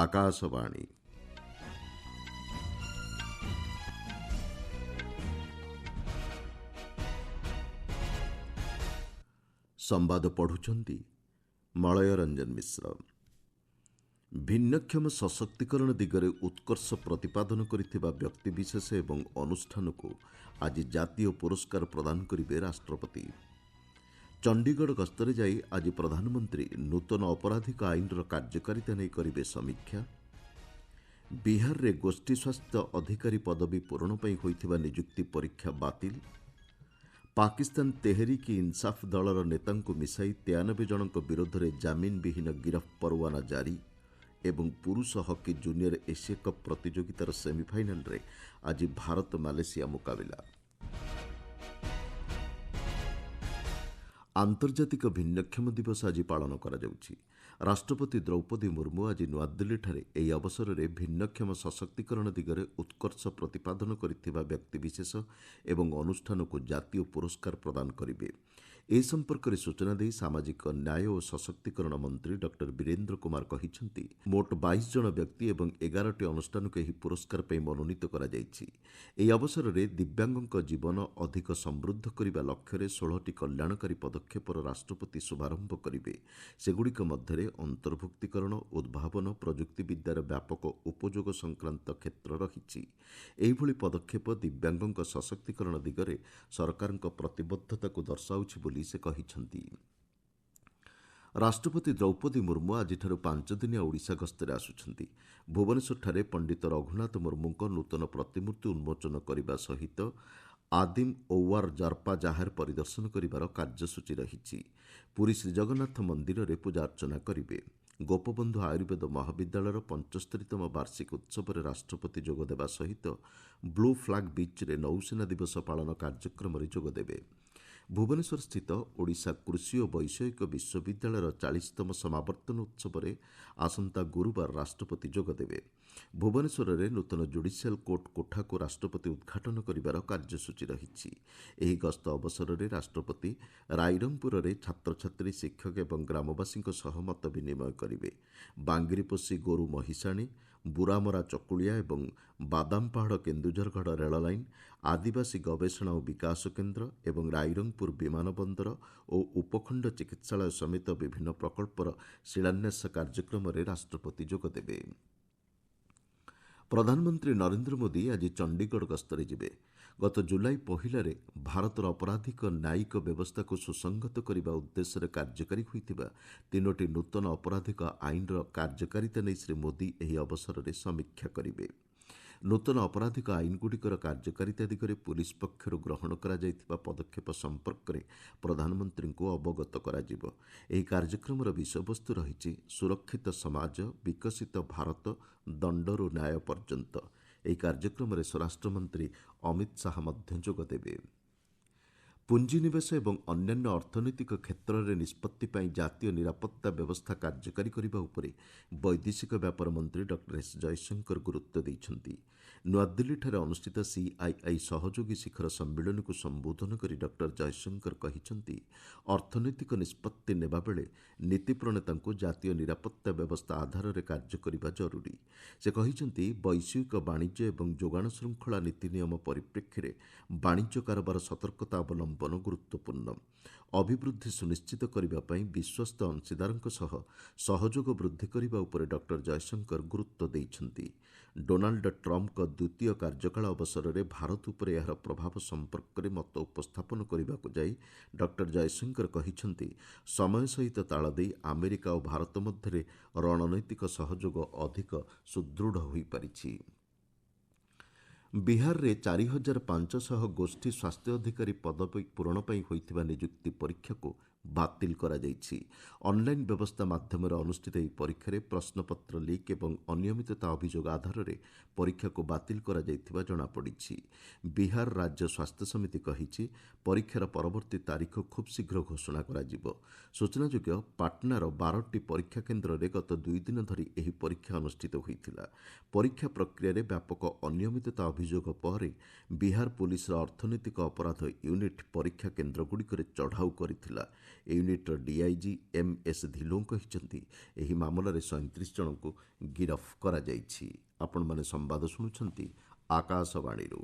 ଆକାଶବାଣୀ। ସମ୍ବାଦ ପଢ଼ୁଛନ୍ତି ମଳୟ ରଞ୍ଜନ ମିଶ୍ର। ଭିନ୍ନକ୍ଷମ ସଶକ୍ତିକରଣ ଦିଗରେ ଉତ୍କର୍ଷ ପ୍ରତିପାଦନ କରିଥିବା ବ୍ୟକ୍ତିବିଶେଷ ଏବଂ ଅନୁଷ୍ଠାନକୁ ଆଜି ଜାତୀୟ ପୁରସ୍କାର ପ୍ରଦାନ କରିବେ ରାଷ୍ଟ୍ରପତି। ଚଣ୍ଡୀଗଡ଼ ଗସ୍ତରେ ଯାଇ ଆଜି ପ୍ରଧାନମନ୍ତ୍ରୀ ନୂତନ ଅପରାଧିକ ଆଇନର କାର୍ଯ୍ୟକାରିତା ନେଇ କରିବେ ସମୀକ୍ଷା। ବିହାରରେ ଗୋଷ୍ଠୀ ସ୍ୱାସ୍ଥ୍ୟ ଅଧିକାରୀ ପଦବୀ ପୂରଣ ପାଇଁ ହୋଇଥିବା ନିଯୁକ୍ତି ପରୀକ୍ଷା ବାତିଲ। ପାକିସ୍ତାନ ତେହରିକ୍ ଇନ୍ସାଫ ଦଳର ନେତାଙ୍କୁ ମିଶାଇ 93 ଜଣଙ୍କ ବିରୋଧରେ ଜାମିନ ବିହୀନ ଗିରଫ ପରୱାନା ଜାରି ଏବଂ ପୁରୁଷ ହକି ଜୁନିୟର ଏସିଆ କପ୍ ପ୍ରତିଯୋଗିତାର ସେମିଫାଇନାଲରେ ଆଜି ଭାରତ ମାଲେସିଆ ମୁକାବିଲା। ଆନ୍ତର୍ଜାତିକ ଭିନ୍ନକ୍ଷମ ଦିବସ ଆଜି ପାଳନ କରାଯାଉଛି। ରାଷ୍ଟ୍ରପତି ଦ୍ରୌପଦୀ ମୁର୍ମୁ ଆଜି ନୂଆଦିଲ୍ଲୀଠାରେ ଏହି ଅବସରରେ ଭିନ୍ନକ୍ଷମ ସଶକ୍ତିକରଣ ଦିଗରେ ଉତ୍କର୍ଷ ପ୍ରତିପାଦନ କରିଥିବା ବ୍ୟକ୍ତିବିଶେଷ ଏବଂ ଅନୁଷ୍ଠାନକୁ ଜାତୀୟ ପୁରସ୍କାର ପ୍ରଦାନ କରିବେ। ଏ ସମ୍ପର୍କରେ ସୂଚନା ଦେଇ ସାମାଜିକ ନ୍ୟାୟ ଓ ସଶକ୍ତିକରଣ ମନ୍ତ୍ରୀ ଡକ୍ଟର ବୀରେନ୍ଦ୍ର କୁମାର କହିଛନ୍ତି, ମୋଟ 22 ଜଣ ବ୍ୟକ୍ତି ଏବଂ 11ଟି ଅନୁଷ୍ଠାନକୁ ଏହି ପୁରସ୍କାର ପାଇଁ ମନୋନୀତ କରାଯାଇଛି। ଏହି ଅବସରରେ ଦିବ୍ୟାଙ୍ଗଙ୍କ ଜୀବନ ଅଧିକ ସମୃଦ୍ଧ କରିବା ଲକ୍ଷ୍ୟରେ 16ଟି କଲ୍ୟାଣକାରୀ ପଦକ୍ଷେପର ରାଷ୍ଟ୍ରପତି ଶୁଭାରମ୍ଭ କରିବେ। ସେଗୁଡ଼ିକ ମଧ୍ୟରେ ଅନ୍ତର୍ଭୁକ୍ତିକରଣ, ଉଦ୍ଭାବନ, ପ୍ରଯୁକ୍ତିବିଦ୍ୟାର ବ୍ୟାପକ ଉପଯୋଗ ସଂକ୍ରାନ୍ତ କ୍ଷେତ୍ର ରହିଛି। ଏହିଭଳି ପଦକ୍ଷେପ ଦିବ୍ୟାଙ୍ଗଙ୍କ ସଶକ୍ତିକରଣ ଦିଗରେ ସରକାରଙ୍କ ପ୍ରତିବଦ୍ଧତାକୁ ଦର୍ଶାଉଛି ବୋଲି ସେ କହିଛନ୍ତି। ରାଷ୍ଟ୍ରପତି ଦ୍ରୌପଦୀ ମୁର୍ମୁ ଆଜିଠାରୁ 5 ଦିନିଆ ଓଡ଼ିଶା ଗସ୍ତରେ ଆସୁଛନ୍ତି। ଭୁବନେଶ୍ୱରଠାରେ ପଣ୍ଡିତ ରଘୁନାଥ ମୁର୍ମୁଙ୍କ ନୂତନ ପ୍ରତିମୂର୍ତ୍ତି ଉନ୍ମୋଚନ କରିବା ସହିତ ଆଦିମ ଔୱାର ଜାର୍ପା ଜାହେର ପରିଦର୍ଶନ କରିବାର କାର୍ଯ୍ୟସୂଚୀ ରହିଛି। ପୁରୀ ଶ୍ରୀଜଗନ୍ନାଥ ମନ୍ଦିରରେ ପୂଜାର୍ଚ୍ଚନା କରିବେ। ଗୋପବନ୍ଧୁ ଆୟୁର୍ବେଦ ମହାବିଦ୍ୟାଳୟର 75ତମ ବାର୍ଷିକ ଉତ୍ସବରେ ରାଷ୍ଟ୍ରପତି ଯୋଗଦେବା ସହିତ ବ୍ଲୁ ଫ୍ଲାଗ ବିଚ୍ରେ ନୌସେନା ଦିବସ ପାଳନ କାର୍ଯ୍ୟକ୍ରମରେ ଯୋଗଦେବେ। ଭୁବନେଶ୍ୱରସ୍ଥିତ ଓଡ଼ିଶା କୃଷି ଓ ବୈଷୟିକ ବିଶ୍ୱବିଦ୍ୟାଳୟର 40ତମ ସମାବର୍ତ୍ତନ ଉତ୍ସବରେ ଆସନ୍ତା ଗୁରୁବାର ରାଷ୍ଟ୍ରପତି ଯୋଗଦେବେ। ଭୁବନେଶ୍ୱରରେ ନୂତନ ଜୁଡ଼ିସିଆଲ କୋର୍ଟ କୋଠାକୁ ରାଷ୍ଟ୍ରପତି ଉଦ୍ଘାଟନ କରିବାର କାର୍ଯ୍ୟସୂଚୀ ରହିଛି। ଏହି ଗସ୍ତ ଅବସରରେ ରାଷ୍ଟ୍ରପତି ରାଇରଙ୍ଗପୁରରେ ଛାତ୍ରଛାତ୍ରୀ, ଶିକ୍ଷକ ଏବଂ ଗ୍ରାମବାସୀଙ୍କ ସହ ମତ ବିନିମୟ କରିବେ। ବାଙ୍ଗିରିପୋଷି ଗୋରୁ ମହିଷାଣୀ, ବୁରାମରା ଚକୁଳିଆ ଏବଂ ବାଦାମପାହାଡ଼ କେନ୍ଦୁଝରଗଡ଼ ରେଳଲାଇନ୍, ଆଦିବାସୀ ଗବେଷଣା ଓ ବିକାଶ କେନ୍ଦ୍ର ଏବଂ ରାଇରଙ୍ଗପୁର ବିମାନ ବନ୍ଦର ଓ ଉପଖଣ୍ଡ ଚିକିତ୍ସାଳୟ ସମେତ ବିଭିନ୍ନ ପ୍ରକଳ୍ପର ଶିଳାନ୍ୟାସ କାର୍ଯ୍ୟକ୍ରମରେ ରାଷ୍ଟ୍ରପତି ଯୋଗଦେବେ। ପ୍ରଧାନମନ୍ତ୍ରୀ ନରେନ୍ଦ୍ର ମୋଦି ଆଜି ଚଣ୍ଡୀଗଡ଼ ଗସ୍ତରେ ଯିବେ। ଗତ ଜୁଲାଇ 1ରେ ଭାରତର ଅପରାଧିକ ନ୍ୟାୟିକ ବ୍ୟବସ୍ଥାକୁ ସୁସଂହତ କରିବା ଉଦ୍ଦେଶ୍ୟରେ କାର୍ଯ୍ୟକାରୀ ହୋଇଥିବା 3ଟି ନୂତନ ଅପରାଧିକ ଆଇନର କାର୍ଯ୍ୟକାରିତା ନେଇ ଶ୍ରୀ ମୋଦି ଏହି ଅବସରରେ ସମୀକ୍ଷା କରିବେ। ନୂତନ ଅପରାଧିକ ଆଇନଗୁଡ଼ିକର କାର୍ଯ୍ୟକାରିତା ଦିଗରେ ପୁଲିସ୍ ପକ୍ଷରୁ ଗ୍ରହଣ କରାଯାଇଥିବା ପଦକ୍ଷେପ ସମ୍ପର୍କରେ ପ୍ରଧାନମନ୍ତ୍ରୀଙ୍କୁ ଅବଗତ କରାଯିବ। ଏହି କାର୍ଯ୍ୟକ୍ରମର ବିଷୟବସ୍ତୁ ରହିଛି ସୁରକ୍ଷିତ ସମାଜ, ବିକଶିତ ଭାରତ, ଦଣ୍ଡରୁ ନ୍ୟାୟ ପର୍ଯ୍ୟନ୍ତ। ଏହି କାର୍ଯ୍ୟକ୍ରମରେ ସ୍ୱରାଷ୍ଟ୍ରମନ୍ତ୍ରୀ ଅମିତ ଶାହା ମଧ୍ୟ ଯୋଗଦେବେ। ପୁଞ୍ଜିନିବେଶ ଏବଂ ଅନ୍ୟାନ୍ୟ ଅର୍ଥନୈତିକ କ୍ଷେତ୍ରରେ ନିଷ୍ପତ୍ତି ପାଇଁ ଜାତୀୟ ନିରାପତ୍ତା ବ୍ୟବସ୍ଥା କାର୍ଯ୍ୟକାରୀ କରିବା ଉପରେ ବୈଦେଶିକ ବ୍ୟାପାର ମନ୍ତ୍ରୀ ଡକ୍ଟର ଏସ୍ ଜୟଶଙ୍କର ଗୁରୁତ୍ୱ ଦେଇଛନ୍ତି। ନୂଆଦିଲ୍ଲୀଠାରେ ଅନୁଷ୍ଠିତ ସିଆଇଆଇ ସହଯୋଗୀ ଶିଖର ସମ୍ମିଳନୀକୁ ସମ୍ବୋଧନ କରି ଡକ୍ଟର ଜୟଶଙ୍କର କହିଛନ୍ତି, ଅର୍ଥନୈତିକ ନିଷ୍ପତ୍ତି ନେବାବେଳେ ନୀତି ପ୍ରଣେତାଙ୍କୁ ଜାତୀୟ ନିରାପତ୍ତା ବ୍ୟବସ୍ଥା ଆଧାରରେ କାର୍ଯ୍ୟ କରିବା ଜରୁରୀ। ସେ କହିଛନ୍ତି, ବୈଷୟିକ ବାଣିଜ୍ୟ ଏବଂ ଯୋଗାଣ ଶୃଙ୍ଖଳା ନୀତି ନିୟମ ପରିପ୍ରେକ୍ଷୀରେ ବାଣିଜ୍ୟ କାରବାର ସତର୍କତା ଅବଲମ୍ବନ ଗୁରୁତ୍ୱପୂର୍ଣ୍ଣ। ଅଭିବୃଦ୍ଧି ସୁନିଶ୍ଚିତ କରିବା ପାଇଁ ବିଶ୍ୱସ୍ତ ଅଂଶୀଦାରଙ୍କ ସହ ସହଯୋଗ ବୃଦ୍ଧି କରିବା ଉପରେ ଡକ୍ଟର ଜୟଶଙ୍କର ଗୁରୁତ୍ୱ ଦେଇଛନ୍ତି। ଡୋନାଲ୍ଡ ଟ୍ରମ୍ପଙ୍କ ଦ୍ୱିତୀୟ କାର୍ଯ୍ୟକାଳ ଅବସରରେ ଭାରତ ଉପରେ ଏହାର ପ୍ରଭାବ ସମ୍ପର୍କରେ ମତ ଉପସ୍ଥାପନ କରିବାକୁ ଯାଇ ଡକ୍ଟର ଜୟଶଙ୍କର କହିଛନ୍ତି, ସମୟ ସହିତ ତାଳ ଦେଇ ଆମେରିକା ଓ ଭାରତ ମଧ୍ୟରେ ରଣନୈତିକ ସହଯୋଗ ଅଧିକ ସୁଦୃଢ଼ ହୋଇପାରିଛି। ବିହାରରେ 4500 ଗୋଷ୍ଠୀ ସ୍ୱାସ୍ଥ୍ୟ ଅଧିକାରୀ ପଦବୀ ପୂରଣ ପାଇଁ ହୋଇଥିବା ନିଯୁକ୍ତି ପରୀକ୍ଷାକୁ ବାତିଲ କରାଯାଇଛି। ଅନ୍ଲାଇନ୍ ବ୍ୟବସ୍ଥା ମାଧ୍ୟମରେ ଅନୁଷ୍ଠିତ ଏହି ପରୀକ୍ଷାରେ ପ୍ରଶ୍ନପତ୍ର ଲିକ୍ ଏବଂ ଅନିୟମିତତା ଅଭିଯୋଗ ଆଧାରରେ ପରୀକ୍ଷାକୁ ବାତିଲ କରାଯାଇଥିବା ଜଣାପଡ଼ିଛି। ବିହାର ରାଜ୍ୟ ସ୍ୱାସ୍ଥ୍ୟ ସମିତି କହିଛି, ପରୀକ୍ଷାର ପରବର୍ତ୍ତୀ ତାରିଖ ଖୁବ୍ ଶୀଘ୍ର ଘୋଷଣା କରାଯିବ। ସୂଚନାଯୋଗ୍ୟ, ପାଟନାର 12ଟି ପରୀକ୍ଷା କେନ୍ଦ୍ରରେ ଗତ 2 ଦିନ ଧରି ଏହି ପରୀକ୍ଷା ଅନୁଷ୍ଠିତ ହୋଇଥିଲା। ପରୀକ୍ଷା ପ୍ରକ୍ରିୟାରେ ବ୍ୟାପକ ଅନିୟମିତତା ଅଭିଯୋଗ ପରେ ବିହାର ପୁଲିସର ଅର୍ଥନୈତିକ ଅପରାଧ ୟୁନିଟ୍ ପରୀକ୍ଷା କେନ୍ଦ୍ରଗୁଡ଼ିକରେ ଚଢ଼ାଉ କରିଥିଲା। ୟୁନିଟ୍ର ଡିଆଇଜି ଏମ୍ଏସ୍ ଧିଲୋଁ କହିଛନ୍ତି ଏହି ମାମଲାରେ 37 ଜଣଙ୍କୁ ଗିରଫ କରାଯାଇଛି। ଆପଣମାନେ ସମ୍ବାଦ ଶୁଣୁଛନ୍ତି ଆକାଶବାଣୀରୁ।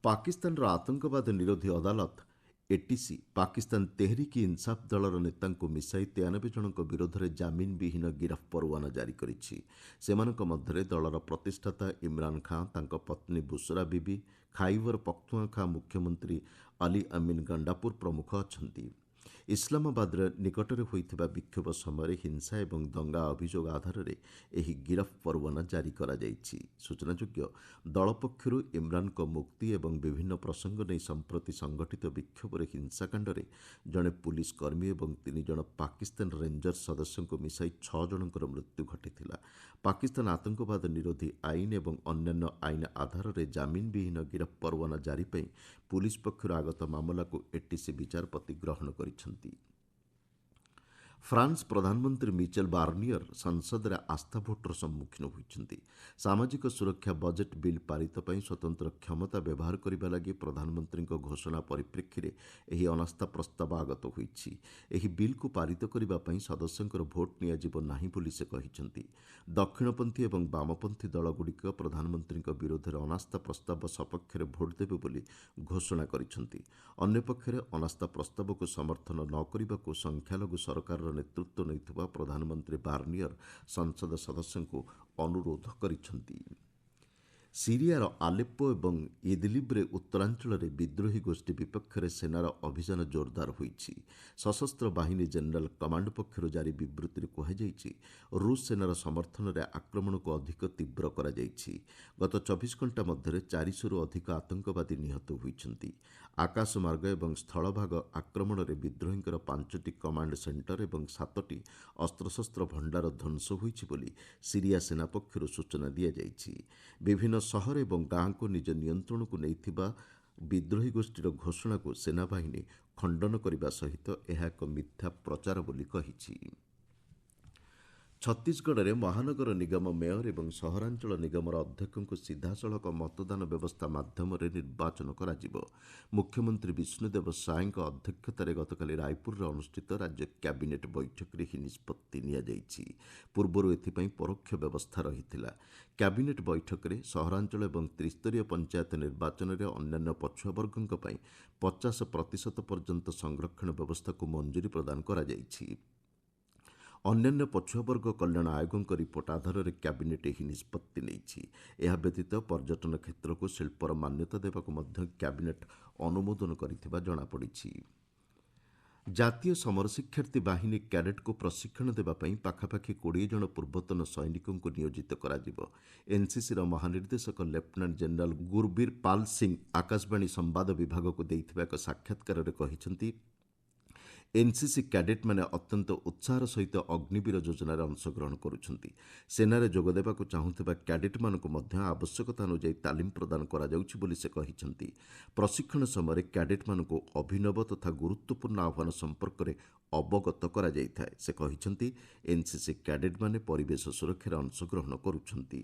ପାକିସ୍ତାନର ଆତଙ୍କବାଦ ନିରୋଧୀ ଅଦାଲତ ଏଟିସି ପାକିସ୍ତାନ ତେହରିକ୍ ଇନ୍ସାଫ୍ ଦଳର ନେତାଙ୍କୁ ମିଶାଇ 93 ଜଣଙ୍କ ବିରୋଧରେ ଜାମିନ ବିହୀନ ଗିରଫ ପରୱାନା ଜାରି କରିଛି। ସେମାନଙ୍କ ମଧ୍ୟରେ ଦଳର ପ୍ରତିଷ୍ଠାତା ଇମ୍ରାନ୍ ଖାଁ, ତାଙ୍କ ପତ୍ନୀ ବୁଶରା ବିବି, ଖାଇବର ପଖ୍ତୁନ୍ଖା ମୁଖ୍ୟମନ୍ତ୍ରୀ ଅଲି ଅମିନ୍ ଗଣ୍ଡାପୁର ପ୍ରମୁଖ ଅଛନ୍ତି। ଇସଲାମାବାଦର ନିକଟରେ ହୋଇଥିବା ବିକ୍ଷୋଭ ସମୟରେ ହିଂସା ଏବଂ ଦଙ୍ଗା ଅଭିଯୋଗ ଆଧାରରେ ଏହି ଗିରଫ ପରୱାନା ଜାରି କରାଯାଇଛି। ସୂଚନାଯୋଗ୍ୟ, ଦଳ ପକ୍ଷରୁ ଇମ୍ରାନ୍ଙ୍କ ମୁକ୍ତି ଏବଂ ବିଭିନ୍ନ ପ୍ରସଙ୍ଗ ନେଇ ସମ୍ପ୍ରତି ସଂଗଠିତ ବିକ୍ଷୋଭରେ ହିଂସାକାଣ୍ଡରେ ଜଣେ ପୁଲିସ କର୍ମୀ ଏବଂ 3 ଜଣ ପାକିସ୍ତାନ ରେଞ୍ଜର୍ସ ସଦସ୍ୟଙ୍କୁ ମିଶାଇ 6 ଜଣଙ୍କର ମୃତ୍ୟୁ ଘଟିଥିଲା। ପାକିସ୍ତାନ ଆତଙ୍କବାଦ ନିରୋଧୀ ଆଇନ ଏବଂ ଅନ୍ୟାନ୍ୟ ଆଇନ ଆଧାରରେ ଜାମିନ ବିହୀନ ଗିରଫ ପରୱାନା ଜାରି ପାଇଁ ପୁଲିସ ପକ୍ଷରୁ ଆଗତ ମାମଲାକୁ ଏଟିସି ବିଚାରପତି ଗ୍ରହଣ କରିଛନ୍ତି। ଫ୍ରାନ୍ସ ପ୍ରଧାନମନ୍ତ୍ରୀ ମିଚେଲ ବାର୍ନିୟର ସଂସଦରେ ଆସ୍ଥା ଭୋଟର ସମ୍ମୁଖୀନ ହୋଇଛନ୍ତି। ସାମାଜିକ ସୁରକ୍ଷା ବଜେଟ୍ ବିଲ୍ ପାରିତ ପାଇଁ ସ୍ୱତନ୍ତ୍ର କ୍ଷମତା ବ୍ୟବହାର କରିବା ଲାଗି ପ୍ରଧାନମନ୍ତ୍ରୀଙ୍କ ଘୋଷଣା ପରିପ୍ରେକ୍ଷୀରେ ଏହି ଅନାସ୍ଥା ପ୍ରସ୍ତାବ ଆଗତ ହୋଇଛି। ଏହି ବିଲ୍କୁ ପାରିତ କରିବା ପାଇଁ ସଦସ୍ୟଙ୍କର ଭୋଟ୍ ନିଆଯିବ ନାହିଁ ବୋଲି ସେ କହିଛନ୍ତି। ଦକ୍ଷିଣପନ୍ଥୀ ଏବଂ ବାମପନ୍ଥୀ ଦଳଗୁଡ଼ିକ ପ୍ରଧାନମନ୍ତ୍ରୀଙ୍କ ବିରୋଧରେ ଅନାସ୍ଥା ପ୍ରସ୍ତାବ ସପକ୍ଷରେ ଭୋଟ୍ ଦେବେ ବୋଲି ଘୋଷଣା କରିଛନ୍ତି। ଅନ୍ୟପକ୍ଷରେ ଅନାସ୍ଥା ପ୍ରସ୍ତାବକୁ ସମର୍ଥନ ନ କରିବାକୁ ସଂଖ୍ୟାଲଘୁ ସରକାରର ନେତୃତ୍ୱ ନେଉଥିବା ପ୍ରଧାନମନ୍ତ୍ରୀ ବାର୍ନିୟର ସଂସଦ ସଦସ୍ୟଙ୍କୁ ଅନୁରୋଧ କରିଛନ୍ତି। ସିରିଆର ଆଲେପୋ ଏବଂ ଇଦଲିବ୍ରେ ଉତ୍ତରାଞ୍ଚଳରେ ବିଦ୍ରୋହୀ ଗୋଷ୍ଠୀ ବିପକ୍ଷରେ ସେନାର ଅଭିଯାନ ଜୋରଦାର ହୋଇଛି। ସଶସ୍ତ୍ର ବାହିନୀ ଜେନେରାଲ କମାଣ୍ଡ ପକ୍ଷରୁ ଜାରି ବିବୃତ୍ତିରେ କୁହାଯାଇଛି, ରୁଷ ସେନାର ସମର୍ଥନରେ ଆକ୍ରମଣକୁ ଅଧିକ ତୀବ୍ର କରାଯାଇଛି। ଗତ 24 ଘଣ୍ଟା ମଧ୍ୟରେ 400ରୁ ଅଧିକ ଆତଙ୍କବାଦୀ ନିହତ ହୋଇଛନ୍ତି। ଆକାଶମାର୍ଗ ଏବଂ ସ୍ଥଳଭାଗ ଆକ୍ରମଣରେ ବିଦ୍ରୋହୀଙ୍କର 5ଟି କମାଣ୍ଡ ସେଣ୍ଟର ଏବଂ 7ଟି ଅସ୍ତ୍ରଶସ୍ତ୍ର ଭଣ୍ଡାର ଧ୍ୱଂସ ହୋଇଛି ବୋଲି ସିରିଆ ସେନା ପକ୍ଷରୁ ସୂଚନା ଦିଆଯାଇଛି। ବିଭିନ୍ନ ସହର ଏବଂ ଗାଁକୁ ନିଜ ନିୟନ୍ତ୍ରଣକୁ ନେଇଥିବା ବିଦ୍ରୋହୀ ଗୋଷ୍ଠୀର ଘୋଷଣାକୁ ସେନାବାହିନୀ ଖଣ୍ଡନ କରିବା ସହିତ ଏହା ଏକ ମିଥ୍ୟା ପ୍ରଚାର ବୋଲି କହିଛି। ଛତିଶଗଡ଼ରେ ମହାନଗର ନିଗମ ମେୟର ଏବଂ ସହରାଞ୍ଚଳ ନିଗମର ଅଧ୍ୟକ୍ଷଙ୍କୁ ସିଧାସଳଖ ମତଦାନ ବ୍ୟବସ୍ଥା ମାଧ୍ୟମରେ ନିର୍ବାଚନ କରାଯିବ। ମୁଖ୍ୟମନ୍ତ୍ରୀ ବିଷ୍ଣୁଦେବ ସାଏଙ୍କ ଅଧ୍ୟକ୍ଷତାରେ ଗତକାଲି ରାୟପୁରରେ ଅନୁଷ୍ଠିତ ରାଜ୍ୟ କ୍ୟାବିନେଟ୍ ବୈଠକରେ ଏହି ନିଷ୍ପତ୍ତି ନିଆଯାଇଛି। ପୂର୍ବରୁ ଏଥିପାଇଁ ପରୋକ୍ଷ ବ୍ୟବସ୍ଥା ରହିଥିଲା। କ୍ୟାବିନେଟ୍ ବୈଠକରେ ସହରାଞ୍ଚଳ ଏବଂ ତ୍ରିସ୍ତରୀୟ ପଞ୍ଚାୟତ ନିର୍ବାଚନରେ ଅନ୍ୟାନ୍ୟ ପଛୁଆବର୍ଗଙ୍କ ପାଇଁ 50% ପର୍ଯ୍ୟନ୍ତ ସଂରକ୍ଷଣ ବ୍ୟବସ୍ଥାକୁ ମଞ୍ଜୁରୀ ପ୍ରଦାନ କରାଯାଇଛି। ଅନ୍ୟାନ୍ୟ ପଛୁଆବର୍ଗ କଲ୍ୟାଣ ଆୟୋଗଙ୍କ ରିପୋର୍ଟ ଆଧାରରେ କ୍ୟାବିନେଟ୍ ଏହି ନିଷ୍ପତ୍ତି ନେଇଛି। ଏହା ବ୍ୟତୀତ ପର୍ଯ୍ୟଟନ କ୍ଷେତ୍ରକୁ ଶିଳ୍ପର ମାନ୍ୟତା ଦେବାକୁ ମଧ୍ୟ କ୍ୟାବିନେଟ୍ ଅନୁମୋଦନ କରିଥିବା ଜଣାପଡ଼ିଛି। ଜାତୀୟ ସମର ଶିକ୍ଷାର୍ଥୀ ବାହିନୀ କ୍ୟାଡେଟ୍କୁ ପ୍ରଶିକ୍ଷଣ ଦେବା ପାଇଁ ପାଖାପାଖି 20 ଜଣ ପୂର୍ବତନ ସୈନିକଙ୍କୁ ନିୟୋଜିତ କରାଯିବ। ଏନ୍ସିସିର ମହାନିର୍ଦ୍ଦେଶକ ଲେଫ୍ଟନାଣ୍ଟ ଜେନେରାଲ ଗୁରବୀର ପାଲ ସିଂ ଆକାଶବାଣୀ ସମ୍ବାଦ ବିଭାଗକୁ ଦେଇଥିବା ଏକ ସାକ୍ଷାତକାରରେ କହିଛନ୍ତି, ଏନ୍ସିସି କ୍ୟାଡେଟ୍ମାନେ ଅତ୍ୟନ୍ତ ଉତ୍ସାହର ସହିତ ଅଗ୍ନିବୀର ଯୋଜନାରେ ଅଂଶଗ୍ରହଣ କରୁଛନ୍ତି। ସେନାରେ ଯୋଗ ଦେବାକୁ ଚାହୁଁଥିବା କ୍ୟାଡେଟ୍ମାନଙ୍କୁ ମଧ୍ୟ ଆବଶ୍ୟକତା ଅନୁଯାୟୀ ତାଲିମ ପ୍ରଦାନ କରାଯାଉଛି ବୋଲି ସେ କହିଛନ୍ତି। ପ୍ରଶିକ୍ଷଣ ସମୟରେ କ୍ୟାଡେଟ୍ମାନଙ୍କୁ ଅଭିନବ ତଥା ଗୁରୁତ୍ୱପୂର୍ଣ୍ଣ ଆହ୍ୱାନ ସମ୍ପର୍କରେ ଅବଗତ କରାଯାଇଥାଏ। ସେ କହିଛନ୍ତି, ଏନ୍ସିସି କ୍ୟାଡେଟ୍ମାନେ ପରିବେଶ ସୁରକ୍ଷାରେ ଅଂଶଗ୍ରହଣ କରୁଛନ୍ତି।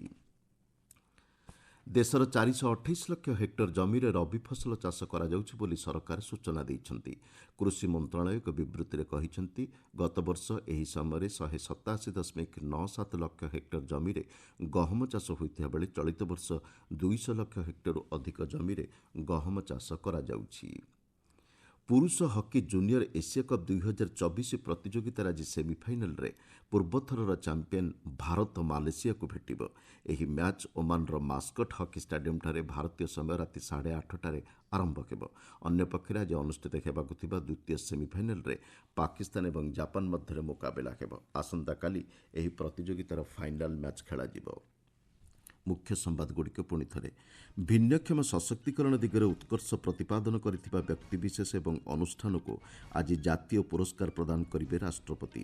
ଦେଶର 428 ଲକ୍ଷ ହେକ୍ଟର ଜମିରେ ରବି ଫସଲ ଚାଷ କରାଯାଉଛି ବୋଲି ସରକାର ସୂଚନା ଦେଇଛନ୍ତି। କୃଷି ମନ୍ତ୍ରଣାଳୟ ଏକ ବିବୃତ୍ତିରେ କହିଛନ୍ତି, ଗତବର୍ଷ ଏହି ସମୟରେ 187.97 ଲକ୍ଷ ହେକ୍ଟର ଜମିରେ ଗହମ ଚାଷ ହୋଇଥିବା ବେଳେ ଚଳିତ ବର୍ଷ 200 ଲକ୍ଷ ହେକ୍ଟରରୁ ଅଧିକ ଜମିରେ ଗହମ ଚାଷ କରାଯାଉଛି। ପୁରୁଷ ହକି ଜୁନିୟର ଏସିଆ କପ୍ 2024 ପ୍ରତିଯୋଗିତାର ଆଜି ସେମିଫାଇନାଲରେ ପୂର୍ବଥରର ଚାମ୍ପିୟନ୍ ଭାରତ ମାଲେସିଆକୁ ଭେଟିବ। ଏହି ମ୍ୟାଚ୍ ଓମାନର ମାସ୍କଟ ହକି ଷ୍ଟାଡିୟମ୍ଠାରେ ଭାରତୀୟ ସମୟ ରାତି 8:30ଟାରେ ଆରମ୍ଭ ହେବ। ଅନ୍ୟପକ୍ଷରେ ଆଜି ଅନୁଷ୍ଠିତ ହେବାକୁ ଥିବା ଦ୍ୱିତୀୟ ସେମିଫାଇନାଲରେ ପାକିସ୍ତାନ ଏବଂ ଜାପାନ ମଧ୍ୟରେ ମୁକାବିଲା ହେବ। ଆସନ୍ତାକାଲି ଏହି ପ୍ରତିଯୋଗିତାର ଫାଇନାଲ୍ ମ୍ୟାଚ୍ ଖେଳାଯିବ। ମୁଖ୍ୟ ସମ୍ବାଦଗୁଡ଼ିକ ପୁଣି ଥରେ। ଭିନ୍ନକ୍ଷମ ସଶକ୍ତିକରଣ ଦିଗରେ ଉତ୍କର୍ଷ ପ୍ରତିପାଦନ କରିଥିବା ବ୍ୟକ୍ତିବିଶେଷ ଏବଂ ଅନୁଷ୍ଠାନକୁ ଆଜି ଜାତୀୟ ପୁରସ୍କାର ପ୍ରଦାନ କରିବେ ରାଷ୍ଟ୍ରପତି।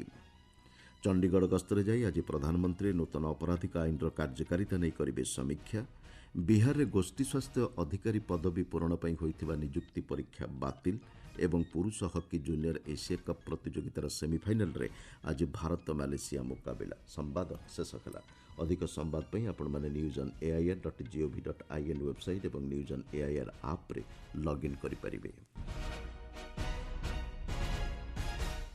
ଚଣ୍ଡିଗଡ଼ ଗସ୍ତରେ ଯାଇ ଆଜି ପ୍ରଧାନମନ୍ତ୍ରୀ ନୂତନ ଅପରାଧିକ ଆଇନର କାର୍ଯ୍ୟକାରିତା ନେଇ କରିବେ ସମୀକ୍ଷା। ବିହାରରେ ଗୋଷ୍ଠୀ ସ୍ୱାସ୍ଥ୍ୟ ଅଧିକାରୀ ପଦବୀ ପୂରଣ ପାଇଁ ହୋଇଥିବା ନିଯୁକ୍ତି ପରୀକ୍ଷା ବାତିଲ ଏବଂ ପୁରୁଷ ହକି ଜୁନିୟର ଏସିଆ କପ୍ ପ୍ରତିଯୋଗିତାର ସେମିଫାଇନାଲରେ ଆଜି ଭାରତ ମାଲେସିଆ ମୁକାବିଲା। ସମ୍ବାଦ ଶେଷ ହେଲା। ଅଧିକ ସମ୍ବାଦ ପାଇଁ ଆପଣମାନେ newsonair.gov.in ୱେବସାଇଟ୍ ଏବଂ ନ୍ୟୁଜ୍ ଅନ୍ ଏଆଇଆର୍ ଆପ୍ରେ ଲଗ୍ଇନ୍ କରିପାରିବେ।